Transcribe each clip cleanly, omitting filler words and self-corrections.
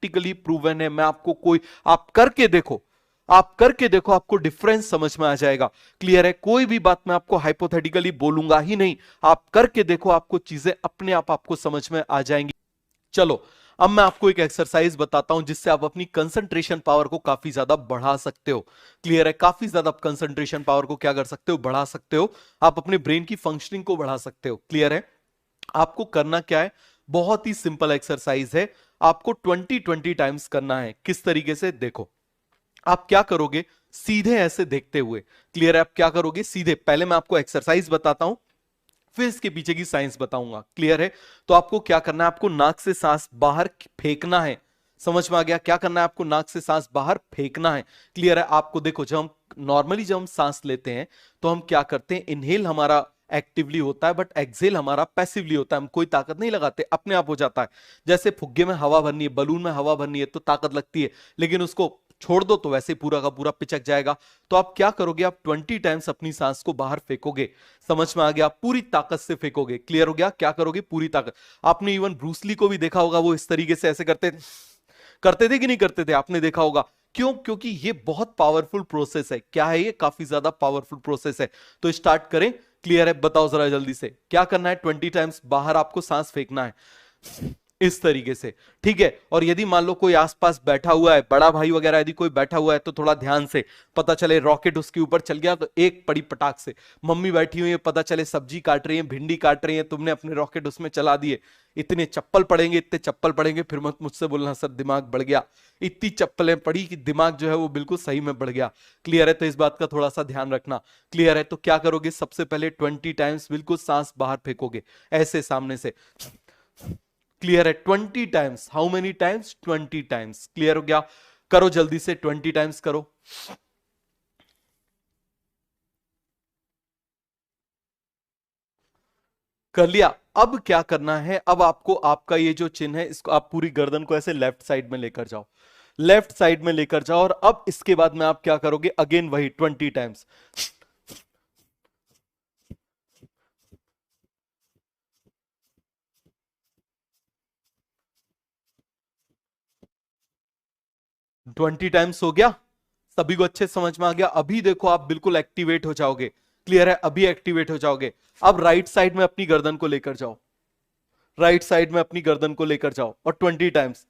Practically proven है। मैं आपको कोई, आप करके देखो, आप करके देखो, आपको डिफरेंस समझ में आ जाएगा। क्लियर है? कोई भी बात मैं आपको हाइपोथेटिकली बोलूंगा ही नहीं, आप करके देखो, आपको चीजें अपने आप आपको समझ में आ जाएंगी। चलो अब मैं आपको एक एक्सरसाइज बताता हूं जिससे आप अपनी कंसंट्रेशन पावर को काफी ज्यादा बढ़ा सकते हो। क्लियर है? काफी ज्यादा आप कंसंट्रेशन पावर को क्या कर सकते हो, बढ़ा सकते हो। आप अपने ब्रेन की फंक्शनिंग को बढ़ा सकते हो। क्लियर है? आपको करना क्या है, बहुत ही सिंपल एक्सरसाइज है। आपको 20-20 टाइम्स करना है। किस तरीके से, देखो आप क्या करोगे, सीधे ऐसे देखते हुए। क्लियर है? आप क्या करोगे, सीधे, पहले मैं आपको एक्सरसाइज बताता हूं, फिर इसके पीछे की साइंस बताऊंगा। क्लियर है? तो आपको क्या करना है, आपको नाक से सांस बाहर फेंकना है। समझ में आ गया? क्या करना है, आपको नाक से सांस बाहर फेंकना है। क्लियर है? आपको देखो, जब हम नॉर्मली जब हम सांस लेते हैं तो हम क्या करते हैं, इनहेल हमारा एक्टिवली होता है, बट एक्सहेल हमारा पैसिवली होता है। हम कोई ताकत नहीं लगाते, अपने आप हो जाता है। जैसे फुग्गे में हवा भरनी है, बलून में हवा भरनी है तो ताकत लगती है, लेकिन उसको छोड़ दो तो वैसे पूरा का पूरा पिचक जाएगा। तो आप क्या करोगे, आप 20 टाइम्स अपनी सांस को बाहर फेंकोगे। समझ में आ गया? पूरी ताकत से फेंकोगे। क्लियर हो गया? क्या करोगे, पूरी ताकत। आपने इवन ब्रूसली को भी देखा होगा, वो इस तरीके से ऐसे करते करते थे कि नहीं करते थे, आपने देखा होगा। क्यों? क्योंकि ये बहुत पावरफुल प्रोसेस है। क्या है ये? काफी ज्यादा पावरफुल प्रोसेस है। तो स्टार्ट करें। क्लियर है? बताओ जरा जल्दी से, क्या करना है, 20 टाइम्स बाहर आपको सांस फेंकना है इस तरीके से। ठीक है? और यदि मान लो कोई आसपास बैठा हुआ है, बड़ा भाई वगैरह यदि कोई बैठा हुआ है, तो थोड़ा ध्यान से, पता चले रॉकेट उसके ऊपर चल गया तो एक पड़ी पटाख से। मम्मी बैठी हुई है, पता चले सब्जी काट रही है, भिंडी काट रही है, तुमने अपने रॉकेट उसमें चला दिए, इतने चप्पल पड़ेंगे, इतने चप्पल पड़ेंगे, फिर मत मुझसे बोलना सर दिमाग बढ़ गया। इतनी चप्पलें पड़ी कि दिमाग जो है वो बिल्कुल सही में बढ़ गया। क्लियर है? तो इस बात का थोड़ा सा ध्यान रखना। क्लियर है? तो क्या करोगे, सबसे पहले 20 टाइम्स बिल्कुल सांस बाहर फेंकोगे, ऐसे सामने से। क्लियर है? 20 times. How many times? 20 times. Clear हो गया? करो जल्दी से, 20 टाइम्स करो। कर लिया? अब क्या करना है, अब आपको आपका ये जो चिन्ह है, इसको आप पूरी गर्दन को ऐसे लेफ्ट साइड में लेकर जाओ, लेफ्ट साइड में लेकर जाओ। और अब इसके बाद में आप क्या करोगे, अगेन वही 20 टाइम्स। ट्वेंटी टाइम्स हो गया? सभी को अच्छे समझ में आ गया? अभी देखो आप बिल्कुल एक्टिवेट हो जाओगे। क्लियर है? अभी एक्टिवेट हो जाओगे। अब राइट साइड में अपनी गर्दन को लेकर जाओ, राइट साइड में अपनी गर्दन को लेकर जाओ और 20 टाइम्स।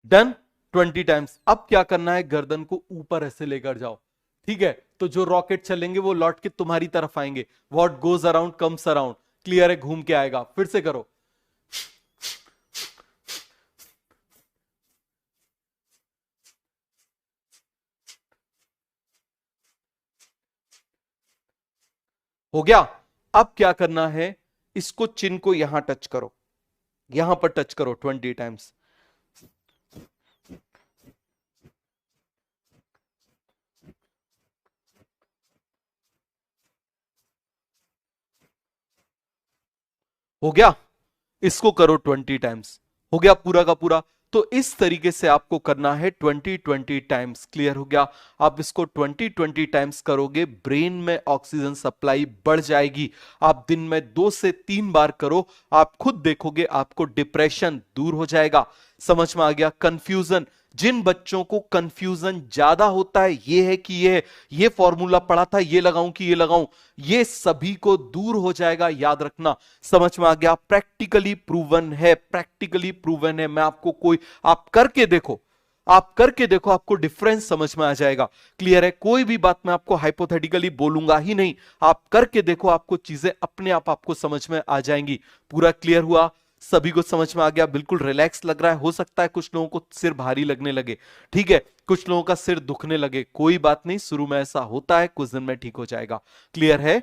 डन? 20 टाइम्स। अब क्या करना है, गर्दन को ऊपर ऐसे लेकर जाओ। ठीक है? तो जो रॉकेट चलेंगे वो लौट के तुम्हारी तरफ आएंगे। What goes around comes around. Clear है? घूम के आएगा। फिर से करो। हो गया? अब क्या करना है, इसको चिन्ह को यहां टच करो, यहां पर टच करो 20 टाइम्स। हो गया? इसको करो 20 टाइम्स। हो गया पूरा का पूरा? तो इस तरीके से आपको करना है 20-20 टाइम्स। क्लियर हो गया? आप इसको 20-20 टाइम्स करोगे, ब्रेन में ऑक्सीजन सप्लाई बढ़ जाएगी। आप दिन में 2 से 3 बार करो, आप खुद देखोगे आपको डिप्रेशन दूर हो जाएगा। समझ में आ गया? कंफ्यूजन, जिन बच्चों को कंफ्यूजन ज्यादा होता है, ये है कि ये फॉर्मूला पढ़ा था, ये लगाऊं कि ये लगाऊं, ये सभी को दूर हो जाएगा, याद रखना। समझ में आ गया? प्रैक्टिकली प्रूवन है, प्रैक्टिकली प्रूवन है। मैं आपको कोई, आप करके देखो, आप करके देखो, आपको डिफरेंस समझ में आ जाएगा। क्लियर है? कोई भी बात मैं आपको हाइपोथेटिकली बोलूंगा ही नहीं, आप करके देखो, आपको चीजें अपने आप आपको समझ में आ जाएंगी। पूरा क्लियर हुआ? सभी को समझ में आ गया? बिल्कुल रिलैक्स लग रहा है? हो सकता है कुछ लोगों को सिर भारी लगने लगे, ठीक है, कुछ लोगों का सिर दुखने लगे, कोई बात नहीं, शुरू में ऐसा होता है, कुछ दिन में ठीक हो जाएगा। क्लियर है?